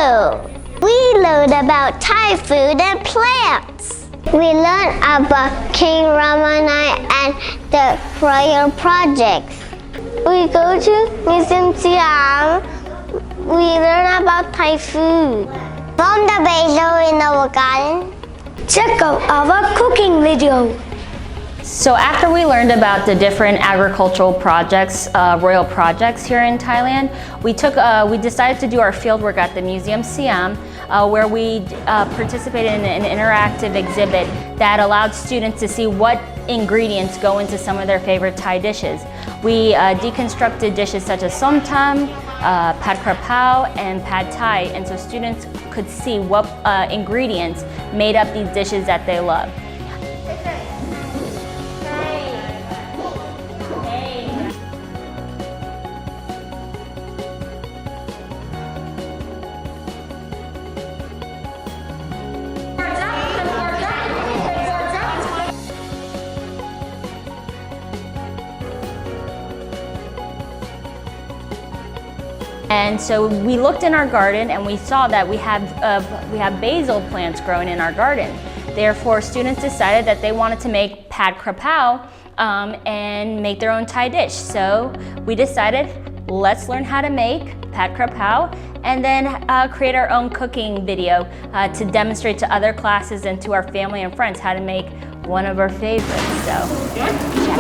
too. We learned about Thai food and plants. We learned about King Rama night and the royal projects. We go to Museum Siam. We learn about Thai food. From the basil in our garden. Check out our cooking video. So after we learned about the different agricultural projects, royal projects here in Thailand, we decided to do our fieldwork at the Museum Siam, where we participated in an interactive exhibit that allowed students to see what ingredients go into some of their favorite Thai dishes. We deconstructed dishes such as som tam, pad kra pao, and pad Thai, and so students could see what ingredients made up these dishes that they love. And so we looked in our garden and we saw that we have basil plants growing in our garden. Therefore, students decided that they wanted to make pad kra pao and make their own Thai dish. So we decided, let's learn how to make pad kra pao and then create our own cooking video to demonstrate to other classes and to our family and friends how to make one of our favorites. So check